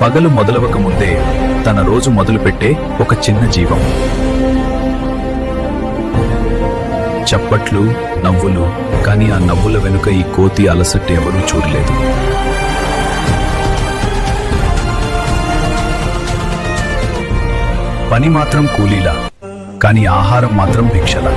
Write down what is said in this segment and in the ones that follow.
పగలు మొదలవక ముందే తన రోజు మొదలుపెట్టే ఒక చిన్న జీవం. చప్పట్లు, నవ్వులు, కానీ ఆ నవ్వుల వెనుక ఈ కోతి అలసట ఎవరూ చూడలేదు. పని మాత్రం కూలీలా, కానీ ఆహారం మాత్రం భిక్షలా.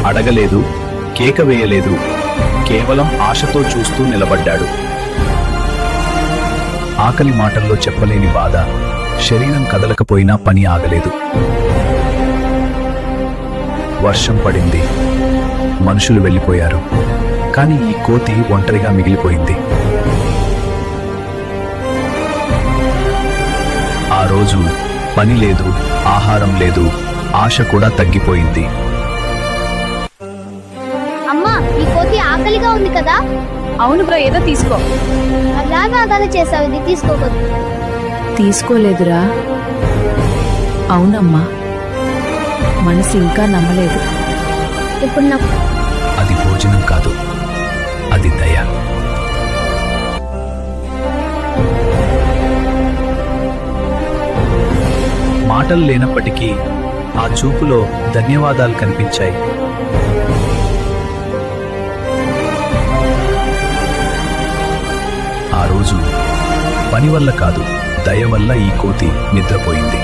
అడగలేదు, కేక వేయలేదు, కేవలం ఆశతో చూస్తూ నిలబడ్డాడు. ఆకలి మాటల్లో చెప్పలేని బాధ, శరీరం కదలకపోయినా పని ఆగలేదు. వర్షం పడింది, మనుషులు వెళ్ళిపోయారు, కానీ ఈ కోతి ఒంటరిగా మిగిలిపోయింది. ఆ రోజు పని లేదు, ఆహారం లేదు, ఆశ కూడా తగ్గిపోయింది. అమ్మా, ఈ కోతి ఆకలిగా ఉంది కదా? అవును బ్రో, ఏదో తీసుకో. అలాగా అదాలు చేసావు, ఇది తీసుకోకూడదు. తీసుకోలేదురా. అవునమ్మా, మనసు ఇంకా నమ్మలేదు. ఇప్పుడు నాకు అది భోజనం కాదు, అది దయ. మాటలు లేనప్పటికీ ఆ చూపులో ధన్యవాదాలు కనిపించాయి. ఆ రోజు పని వల్ల కాదు, దయ వల్ల ఈ కోతి నిద్రపోయింది.